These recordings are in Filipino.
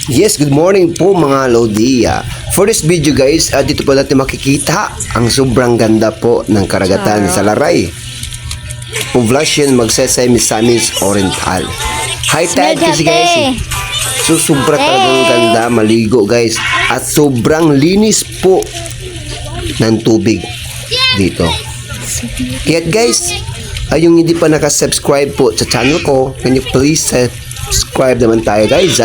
Yes, good morning po mga Lodi. For this video guys, dito po natin makikita ang sobrang ganda po ng karagatan sa Laray. Poblacion Magsaysay, Misamis Oriental. High tide kasi guys. So sobra talagang ganda, maligo guys. At sobrang linis po ng tubig dito. Kaya guys, yung hindi pa nakasubscribe po sa channel ko, can you please subscribe naman tayo guys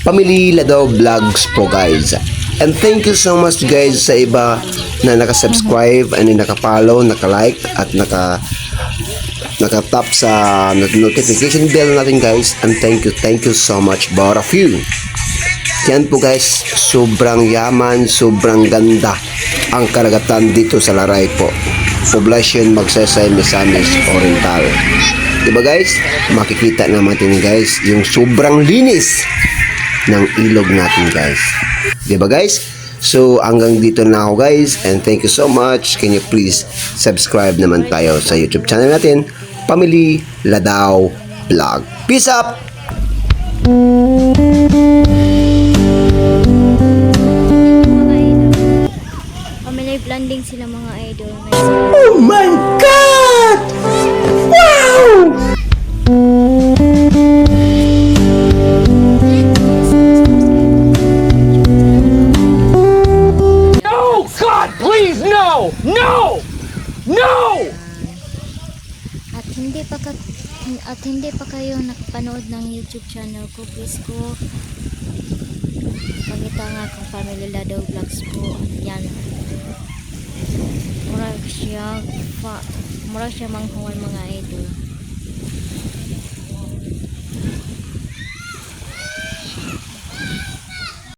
Family Ladaw Vlogs po guys. And thank you so much guys sa iba na nakasubscribe and nakapollow, nakalike at nakatap sa notification bell natin guys. And thank you so much both of you. Yan po guys, sobrang yaman, sobrang ganda ang karagatan dito sa Laray po. Poblacion Magsaysay, Misamis Oriental. Diba guys? Makikita naman guys yung sobrang linis ng ilog natin guys. Diba guys? So hanggang dito na ako guys, and thank you so much. Can you please subscribe naman tayo sa YouTube channel natin, Family Ladaw Vlog. Peace up! Live landing sila mga idol. Oh my God! Wow! No! God, please, no! No! No! At hindi pa kayo nakapanood ng YouTube channel ko, please ko pakita nga kung Family Ladaw Vlogs po. Yan. Mura siya manghuwan mga idol.